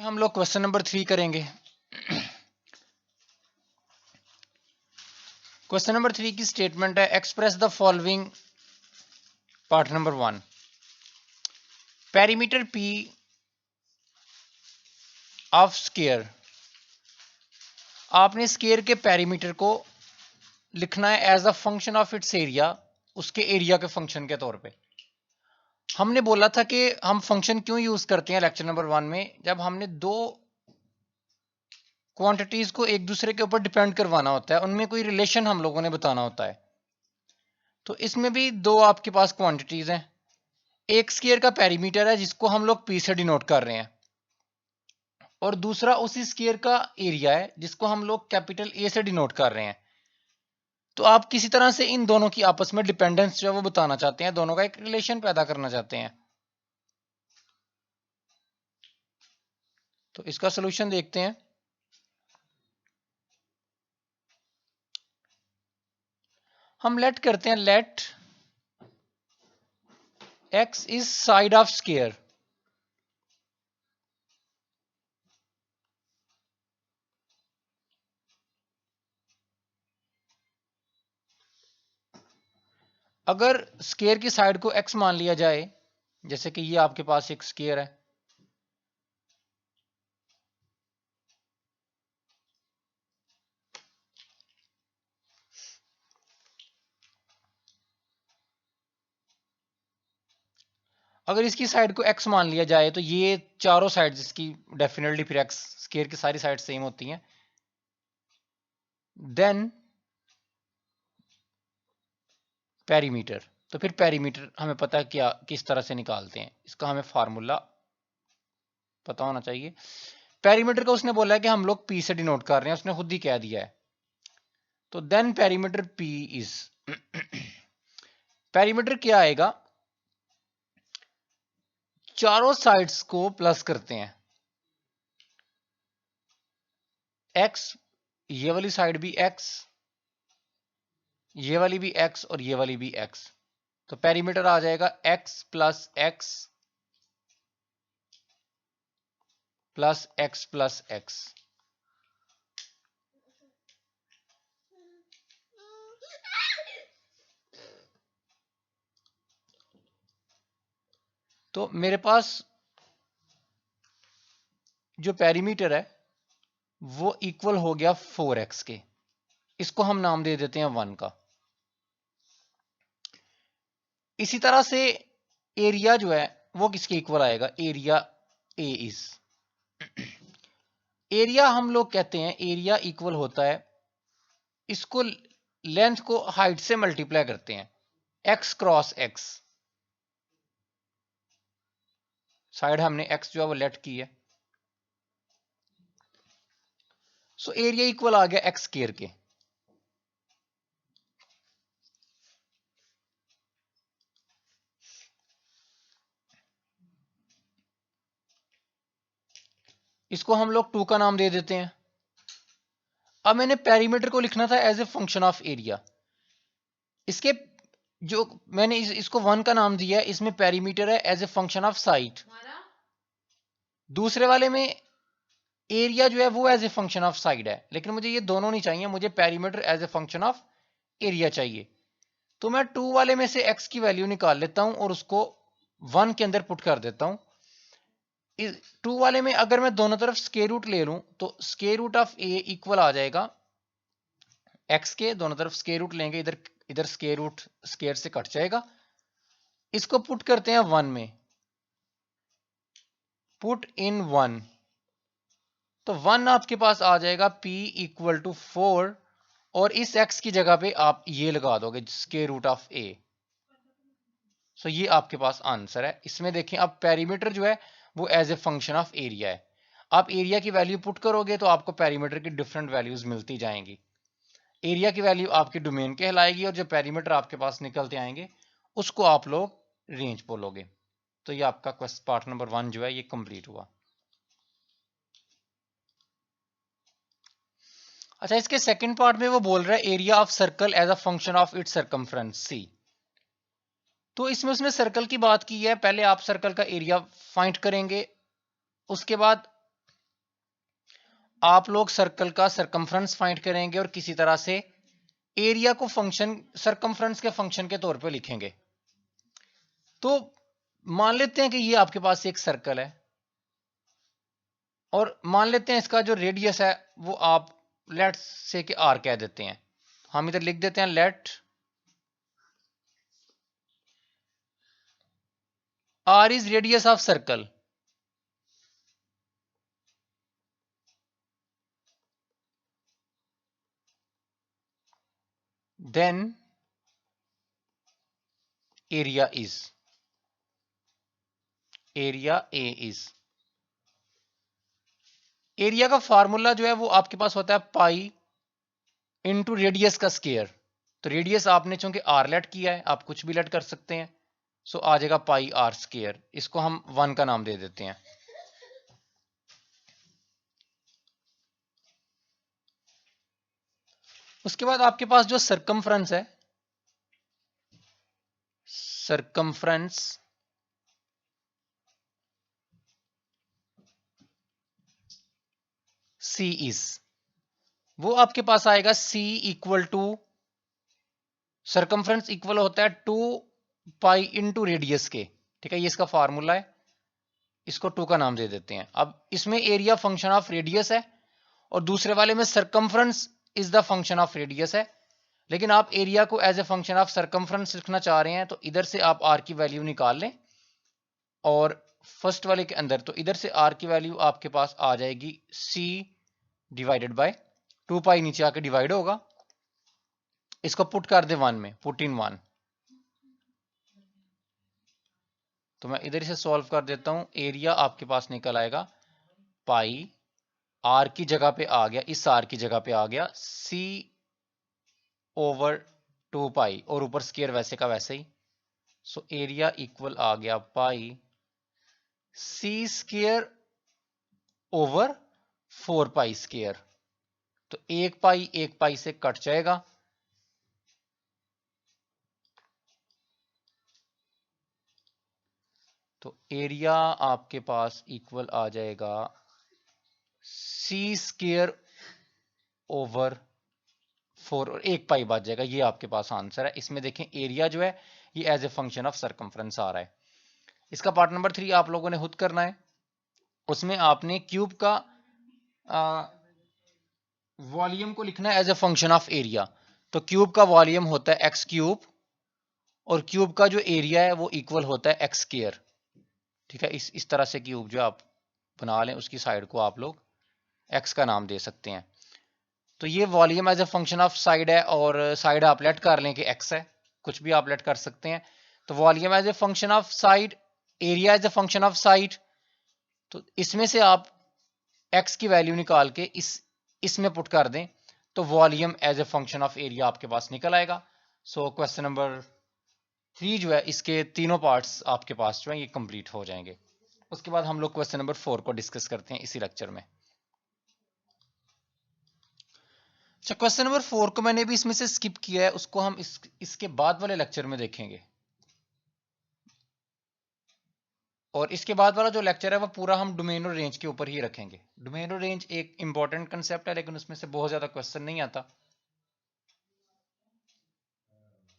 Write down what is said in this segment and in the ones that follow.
हम लोग question number 3 करेंगे। क्वेश्चन नंबर 3 की स्टेटमेंट है, express the following. Part number 1, perimeter P of square. आपने स्केयर के पेरीमीटर को लिखना है as a function of its area, उसके एरिया के फंक्शन के तौर पे। हमने बोला था कि हम फंक्शन क्यों यूज करते हैं लेक्चर नंबर 1 में, जब हमने दो क्वांटिटीज को एक दूसरे के ऊपर डिपेंड करवाना होता है, उनमें कोई रिलेशन हम लोगों ने बताना होता है। तो इसमें भी दो आपके पास क्वांटिटीज हैं। एक स्केयर का पेरीमीटर है जिसको हम लोग पी से डिनोट कर रहे हैं, और दूसरा उसी स्केयर का एरिया है जिसको हम लोग कैपिटल ए से डिनोट कर रहे हैं। तो आप किसी तरह से इन दोनों की आपस में डिपेंडेंस जो है वो बताना चाहते हैं, दोनों का एक रिलेशन पैदा करना चाहते हैं। तो इसका सोल्यूशन देखते हैं। हम लेट करते हैं, let x is side of square. अगर स्केयर की साइड को x मान लिया जाए, जैसे कि ये आपके पास एक स्केयर है, अगर इसकी साइड को x मान लिया जाए तो ये चारों साइड्स इसकी डेफिनेटली फिर x, स्केयर की सारी साइड सेम होती हैं। देन पेरीमीटर, तो फिर पेरीमीटर हमें पता है क्या, किस तरह से निकालते हैं, इसका हमें फार्मूला पता होना चाहिए। पेरीमीटर का उसने बोला है कि हम लोग p से डिनोट कर रहे हैं, उसने खुद ही कह दिया है। तो then perimeter p is perimeter क्या आएगा, चारों साइड्स को प्लस करते हैं, x, ये वाली साइड भी x, ये वाली भी x और ये वाली भी x। तो पेरीमीटर आ जाएगा x plus x plus x plus x। तो मेरे पास जो पेरीमीटर है वो इक्वल हो गया 4x के, इसको हम नाम दे देते हैं 1 का। इसी तरह से एरिया जो है वो किसके इक्वल आएगा, एरिया ए इज, एरिया हम लोग कहते हैं एरिया इक्वल होता है, इसको लेंथ को हाइट से मल्टीप्लाई करते हैं, x क्रॉस x। साइड हमने x जो है वो लेट की है, सो एरिया इक्वल आ गया x स्क्वायर के। इसको हम लोग 2 का नाम दे देते हैं। अब मैंने पेरीमीटर को लिखना था as a function of area. इसके जो मैंने इसको 1 का नाम दिया है, इसमें पेरीमीटर है as a function of side. दूसरे वाले में एरिया जो है वो as a function of side है, लेकिन मुझे ये दोनों नहीं चाहिए, मुझे perimeter as a function of area चाहिए। तो मैं 2 वाले में से x की वैल्यू निकाल लेता हूं और उसको 1 के अंदर पुट कर देता हूं। 2 वाले में अगर मैं दोनों तरफ स्क्वायर रूट ले लूं तो square root of a equal आ जाएगा x के, दोनों तरफ स्क्वायर रूट लेंगे, इधर इधर स्क्वायर रूट स्क्वायर से कट जाएगा। इसको पुट करते हैं 1 में, पुट इन 1, तो 1 आपके पास आ जाएगा p इक्वल टू 4, और इस x की जगह पे आप ये लगा दोगे स्क्वायर रूट ऑफ a। सो ये आपके पास आंसर है। इसमें देखें अब पेरीमीटर जो है वो as a function of area है। आप एरिया की वैल्यू पुट करोगे तो आपको पेरीमीटर की डिफरेंट वैल्यूज मिलती जाएंगी। एरिया की वैल्यू आपकी डोमेन कहलाएगी, और जो पेरीमीटर आपके पास निकलते आएंगे उसको आप लोग रेंज बोलोगे। तो ये आपका क्वेश्चन पार्ट नंबर 1 जो है ये कंप्लीट हुआ। अच्छा, इसके सेकंड पार्ट में वो बोल रहा है area of circle as a function of its circumference C. तो इसमें उसने सर्कल की बात की है, पहले आप सर्कल का एरिया फाइंड करेंगे, उसके बाद आप लोग सर्कल का सरकमफ्रेंस फाइंड करेंगे और किसी तरह से एरिया को फंक्शन सरकमफ्रेंस के फंक्शन के तौर पे लिखेंगे। तो मान लेते हैं कि ये आपके पास एक सर्कल है और मान लेते हैं इसका जो रेडियस है वो आप लेट से कि आर कह देते हैं। हम इधर लिख देते हैं let R is radius of circle. Then area A is area का फार्मूला जो है वो आपके पास होता है पाई इनटू रेडियस का स्केयर। तो रेडियस आपने चूंकि आर लेट किया है, आप कुछ भी लेट कर सकते हैं, सो आ जाएगा पाई आर स्केयर। इसको हम 1 का नाम दे देते हैं। उसके बाद आपके पास जो सरकमफ्रेंस है, सरकमफ्रेंस सी इज, वो आपके पास आएगा सी इक्वल टू सरकमफ्रेंस इक्वल होता है 2 पाई इनटू रेडियस के। ठीक है, ये इसका फार्मूला है, इसको 2 का नाम दे देते हैं। अब इसमें एरिया फंक्शन ऑफ रेडियस है और दूसरे वाले में circumference is the function of radius है। लेकिन आप एरिया को as a function of circumference लिखना चाह रहे हैं तो इधर से आप आर की वैल्यू निकाल लें और फर्स्ट वाले के अंदर, तो इधर से आर की वैल्यू आपके पास आ जाएगी सी डिवाइडेड बाय 2 पाई, नीचे आके डिवाइड होगा। इसको पुट कर दे 1 में, पुट इन 1। तो मैं इधर से सॉल्व कर देता हूं। एरिया आपके पास निकल आएगा पाई आर की जगह पे आ गया, इस आर की जगह पे आ गया सी ओवर 2 पाई और ऊपर स्केयर वैसे का वैसे ही। सो एरिया इक्वल आ गया पाई सी स्केयर ओवर 4 पाई स्केयर। तो 1 पाई से कट जाएगा, तो एरिया आपके पास इक्वल आ जाएगा सी स्केयर ओवर 4 और 1 पाई बच जाएगा। ये आपके पास आंसर है। इसमें देखें एरिया जो है ये as a function of circumference आ रहा है। इसका पार्ट नंबर 3 आप लोगों ने खुद करना है। उसमें आपने क्यूब का वॉल्यूम को लिखना है as a function of area. तो क्यूब का वॉल्यूम होता है एक्स क्यूब और क्यूब का जो एरिया है वो इक्वल होता है एक्स स्क्वायर। ठीक है, इस तरह से क्यूब जो आप बना लें उसकी साइड को आप लोग एक्स का नाम दे सकते हैं। तो ये volume as a function of side है और साइड आप लेट कर लें कि एक्स है, कुछ भी आप लेट कर सकते हैं। तो volume as a function of side, area as a function of side. तो इसमें से आप एक्स की वैल्यू निकाल के इसमें पुट कर दें तो volume as a function of area आपके पास निकल आएगा। सो क्वेश्चन नंबर 3 जो है इसके तीनों पार्ट्स आपके पास जो है ये कंप्लीट हो जाएंगे। उसके बाद हम लोग क्वेश्चन नंबर 4 को डिस्कस करते हैं इसी लेक्चर में। अच्छा, क्वेश्चन नंबर 4 को मैंने भी इसमें से स्किप किया है, उसको हम इसके बाद वाले लेक्चर में देखेंगे। और इसके बाद वाला जो लेक्चर है वो पूरा हम डोमेन और रेंज के ऊपर ही रखेंगे। डोमेन और रेंज एक इंपॉर्टेंट कंसेप्ट है लेकिन उसमें से बहुत ज्यादा क्वेश्चन नहीं आता,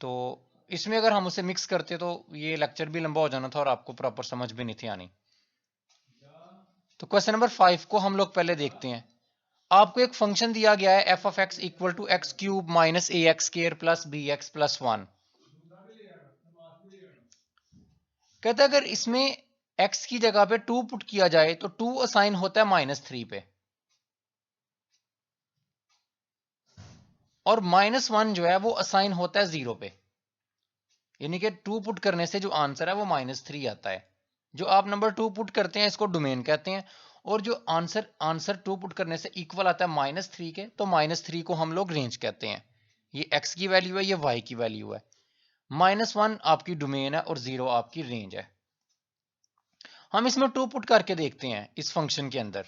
तो इसमें अगर हम उसे मिक्स करते तो ये लेक्चर भी लंबा हो जाना था और आपको प्रॉपर समझ भी नहीं थी आनी। तो क्वेश्चन नंबर 5 को हम लोग पहले देखते हैं। आपको एक फंक्शन दिया गया है f of x equal to x cube minus a x square plus b x plus 1। कहता है अगर इसमें x की जगह पे 2 पुट किया जाए तो 2 असाइन होता है -3 पे और -1 जो है वो असाइन होता है 0 पे। यानी कि 2 पुट करने से जो आंसर है वो -3 आता है। जो आप नंबर 2 पुट करते हैं इसको डोमेन कहते हैं और जो आंसर 2 पुट करने से इक्वल आता है -3 के, तो -3 को हम लोग रेंज कहते हैं। ये x की वैल्यू है, ये y की वैल्यू है। -1 आपकी डोमेन है और 0 आपकी रेंज है। हम इसमें 2 पुट करके देखते हैं इस फंक्शन के अंदर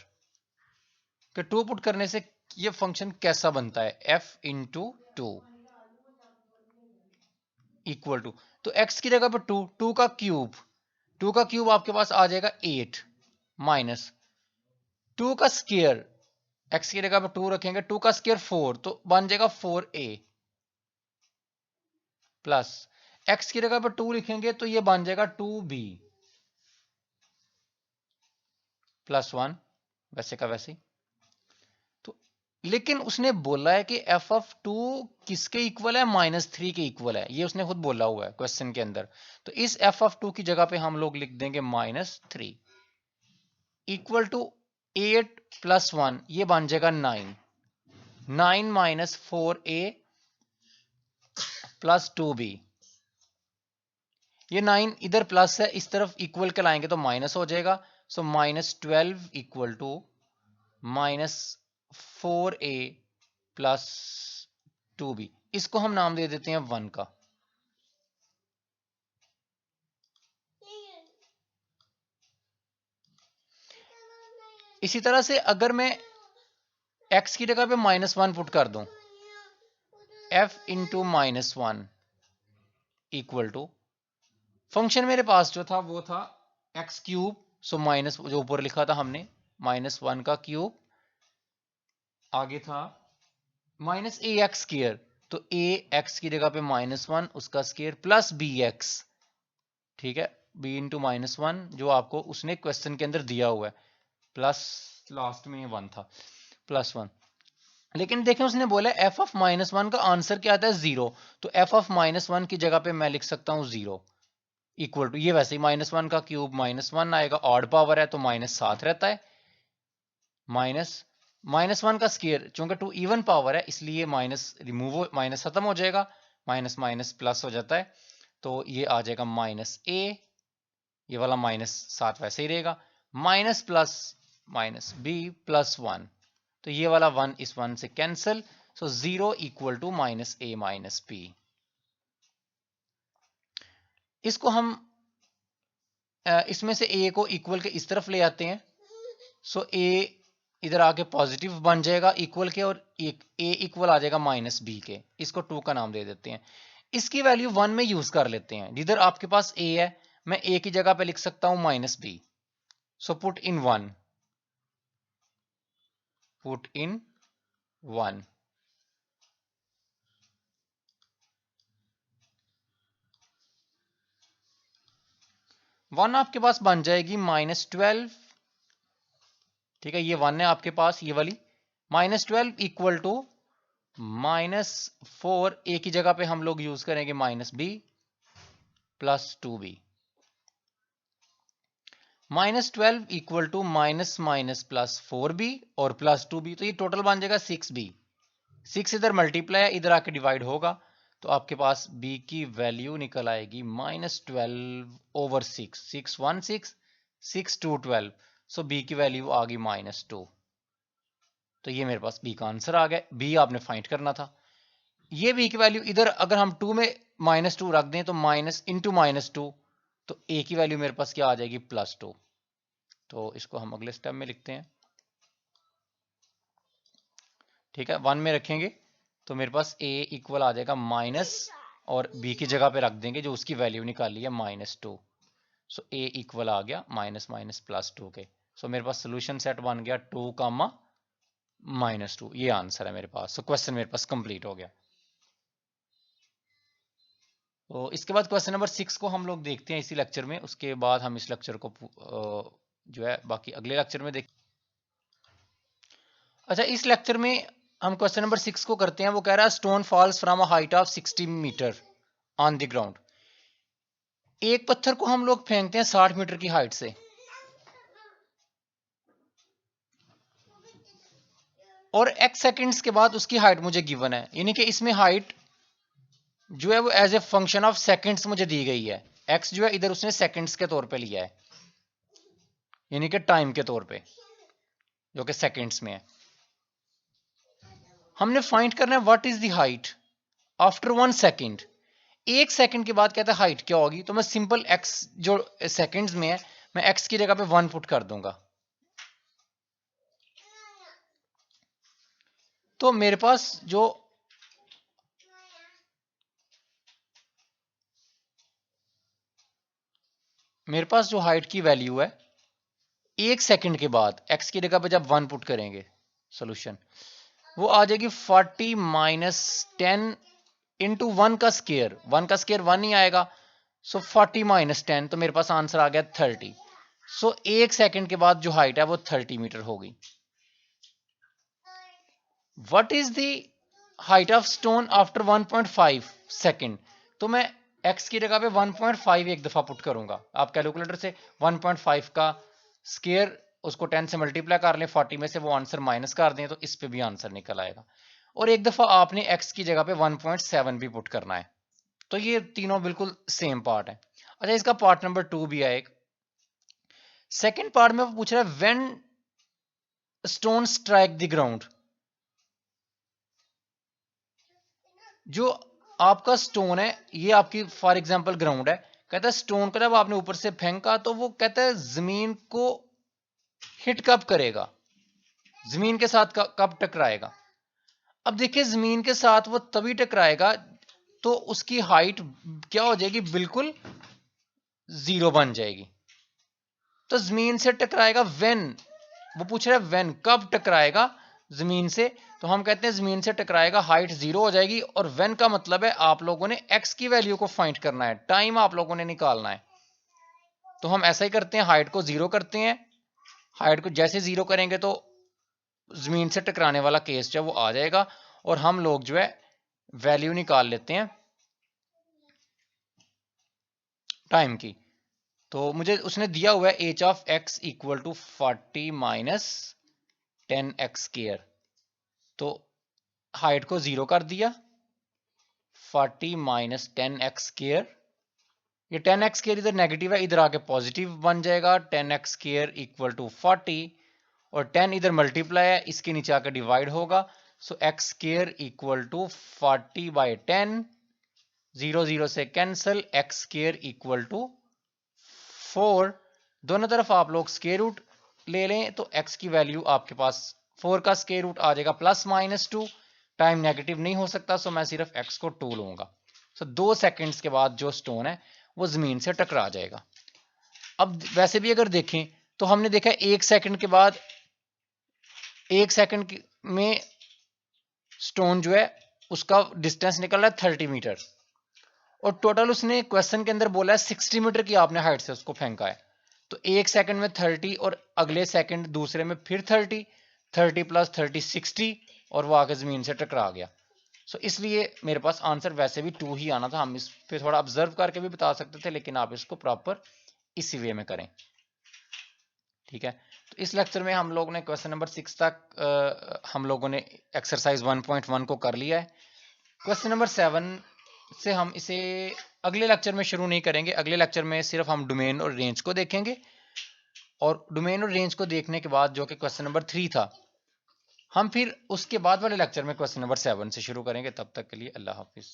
कि 2 पुट करने से ये फंक्शन कैसा बनता है। f इंटू 2 इक्वल टू, तो x की जगह पर 2 का क्यूब आपके पास आ जाएगा 8 माइनस 2 का स्क्वायर x की जगह पे 2 रखेंगे, 2 का स्क्वायर 4 तो बन जाएगा 4a प्लस x की जगह पे 2 लिखेंगे तो ये बन जाएगा 2b प्लस 1, वैसे का वैसे ही। तो लेकिन उसने बोला है कि f ऑफ 2 किसके इक्वल है, -3 के इक्वल है, ये उसने खुद बोला हुआ है क्वेश्चन के अंदर। तो इस f ऑफ 2 की जगह पे हम लोग लिख देंगे -3 इक्वल टू 8 प्लस 1, ये बन जाएगा 9, 9 माइनस 4a प्लस 2b। ये 9 इधर प्लस है, इस तरफ इक्वल के लाएंगे तो माइनस हो जाएगा। So -12 equal to -4a plus 2b। इसको हम नाम दे देते हैं 1 का। इसी तरह से अगर मैं x की जगह पे -1 पुट कर दूं, f into -1 equal to, function मेरे पास जो था वो था एक्स क्यूब, सो माइनस जो ऊपर लिखा था हमने -1 का क्यूब, आगे था -ax स्क्वायर, तो ax की जगह पे -1 उसका स्क्वायर प्लस bx, ठीक है, b इंटू -1 जो आपको उसने क्वेश्चन के अंदर दिया हुआ है, प्लस लास्ट में 1 था, प्लस 1। लेकिन देखें उसने बोला f ऑफ -1 का आंसर क्या आता है 0, तो f ऑफ -1 की जगह पे मैं लिख सकता हूं 0 इक्वल टू, ये वैसे ही -1 का क्यूब -1 आएगा, ऑड पावर है तो -7 रहता है, -1 का स्क्वायर, चूंकि 2 इवन पावर है इसलिए माइनस रिमूव हो, माइनस खत्म हो जाएगा, माइनस माइनस प्लस हो जाता है, तो ये आ जाएगा -a, ये वाला -7 वैसे ही रहेगा, माइनस प्लस -b प्लस 1, तो ये वाला 1 इस 1 से cancel, so 0 equal to -a -b। इसको हम इसमें से a को इक्वल के इस तरफ ले आते हैं, सो a इधर आके पॉजिटिव बन जाएगा इक्वल के, और एक a इक्वल आ जाएगा -b के, इसको 2 का नाम दे देते हैं। इसकी वैल्यू 1 में यूज कर लेते हैं, जिधर आपके पास a है मैं a की जगह पे लिख सकता हूं -b, so put in 1, put in 1, one आपके पास बन जाएगी -12, ठीक है, ये 1 है आपके पास, ये वाली -12 इक्वल टू -4, a की जगह पे हम लोग यूज करेंगे -b plus 2b, -12 equal to minus minus plus 4b और प्लस 2b, तो ये टोटल बन जाएगा 6b, 6 इधर मल्टीप्लाई है, इधर आके डिवाइड होगा, तो आपके पास b की वैल्यू निकल आएगी -12/6, 6 1 6 6 2 12, सो b की वैल्यू आ गई -2, तो ये मेरे पास b का आंसर आ गया। b आपने फाइंड करना था, ये b की वैल्यू इधर अगर हम 2 में -2 रख दें तो माइनस इंटू -2, तो a की वैल्यू मेरे पास क्या आ जाएगी +2, तो इसको हम अगले स्टेप में लिखते हैं, ठीक है, 1 में रखेंगे तो मेरे पास a इक्वल आ जाएगा माइनस, और b की जगह पे रख देंगे जो उसकी वैल्यू निकाली है -2, सो a इक्वल आ गया -+2 के, सो मेरे पास सोल्यूशन सेट बन गया 2, -2, ये आंसर है मेरे पास, सो क्वेश्चन मेरे पास कंप्लीट हो गया। तो इसके बाद क्वेश्चन नंबर 6 को हम लोग देखते हैं इसी लेक्चर में, उसके बाद हम इस लेक्चर को जो है बाकी अगले लेक्चर में देख। अच्छा, इस लेक्चर में हम क्वेश्चन नंबर 6 को करते हैं, वो कह रहा है stone falls from a height of 60 metre on the ground. एक पत्थर को हम लोग फेंकते हैं 60 मीटर की हाइट से, और x सेकंड्स के बाद उसकी हाइट मुझे गिवन है, यानी कि इसमें हाइट जो है वो as a function of seconds मुझे दी गई है, x जो है इधर उसने सेकंड्स के तौर पे लिया है, यानी कि टाइम के तौर पे जो कि सेकंड्स में है। हमने फाइंड करना है what is the height after 1 second, 1 second के बाद कहता है हाइट क्या होगी, तो मैं सिंपल x जो सेकंड्स में है मैं x की जगह पे 1 पुट कर दूंगा, तो मेरे पास जो हाइट की वैल्यू है 1 सेकंड के बाद x की जगह पे जब 1 पुट करेंगे सोल्यूशन, वो आ जाएगी 40 माइनस 10 इंटू 1 का स्केयर, 1 का स्केयर 1 ही आएगा। सो 40 माइनस 10, तो मेरे पास आंसर आ गया 30। सो 1 सेकंड के बाद जो हाइट है वो 30 मीटर होगी। What is the height of stone after 1.5 second? तो मैं x की जगह पे 1.5 एक दफा पुट करूंगा। आप कैलकुलेटर से 1.5 का स्केयर उसको 10 से मल्टीप्लाई कर लें, 40 में से वो आंसर माइनस कर दें, तो इस पे भी आंसर निकल आएगा। और एक दफा आपने x की जगह पे 1.7 भी पुट करना है। तो ये तीनों बिल्कुल सेम पार्ट है। अच्छा, इसका पार्ट नंबर 2 भी है एक। सेकेंड पार्ट में वो पूछ रहा है when stone strike the ground. जो आपका स्टोन है, ये आपकी फॉर एग्जांपल ग्राउंड है, कहता है स्टोन को जब आपने ऊपर से फेंका तो वो कहता है जमीन को हिट कब करेगा, जमीन के साथ कब टकराएगा। अब देखिए जमीन के साथ वो तभी टकराएगा तो उसकी हाइट क्या हो जाएगी, बिल्कुल जीरो बन जाएगी। तो जमीन से टकराएगा व्हेन, वो पूछ रहा है व्हेन, कब टकराएगा जमीन से। तो हम कहते हैं जमीन से टकराएगा, हाइट जीरो हो जाएगी। और व्हेन का मतलब है आप लोगों ने एक्स की वैल्यू को फाइंड करना है, टाइम आप लोगों ने निकालना है। तो हम ऐसा ही करते हैं, हाइट को जीरो करते हैं। हाइट को जैसे जीरो करेंगे तो जमीन से टकराने वाला केस जो है वो आ जाएगा, और हम लोग जो है वैल्यू निकाल लेते हैं टाइम की। तो मुझे उसने दिया हुआ है h of x equal to 40 minus 10x square. तो हाइट को जीरो कर दिया, 40 माइनस 10x स्क्वायर, ये 10x स्क्वायर इधर नेगेटिव है, इधर आके पॉजिटिव बन जाएगा। 10x स्क्वायर इक्वल टू 40, और 10 इधर मल्टीप्लाई है, इसके नीचे आकर डिवाइड होगा। So x square equal to 40 by 10, 0 0 से cancel, x square equal to 4। दोनों तरफ आप लोग स्क्वायर रूट ले लें तो x की वैल्यू आपके पास 4 का स्क्वायर रूट आ जाएगा प्लस माइनस 2। टाइम नेगेटिव नहीं हो सकता, सो मैं सिर्फ x को 2 लूंगा। सो 2 सेकंड्स के बाद जो स्टोन है वो जमीन से टकरा जाएगा। अब वैसे भी अगर देखें तो हमने देखा 1 सेकंड के बाद, 1 सेकंड में स्टोन जो है उसका डिस्टेंस निकल रहा है 30 मीटर, और टोटल उसने क्वेश्चन के अंदर बोला है 60 मीटर की आपने हाइट से उसको फेंका है। तो 1 सेकंड में 30 और अगले सेकंड दूसरे में फिर 30, 30 प्लस 30 60, और वो आके जमीन से टकरा गया। सो इसलिए मेरे पास आंसर वैसे भी 2 ही आना था। हम इस पे थोड़ा ऑब्जर्व करके भी बता सकते थे, लेकिन आप इसको प्रॉपर इसी वे में करें। ठीक है, तो इस लेक्चर में हम लोगों ने क्वेश्चन नंबर 6 तक हम लोगों ने एक्सरसाइज 1.1 को कर लिया है। क्वेश्चन नंबर 7 से हम इसे अगले लेक्चर में शुरू नहीं करेंगे। अगले लेक्चर में सिर्फ हम डोमेन और रेंज को देखेंगे, और डोमेन और रेंज को देखने के बाद जो कि क्वेश्चन नंबर 3 था, हम फिर उसके बाद वाले लेक्चर में क्वेश्चन नंबर 7 से शुरू करेंगे। तब तक के लिए अल्लाह हाफिज।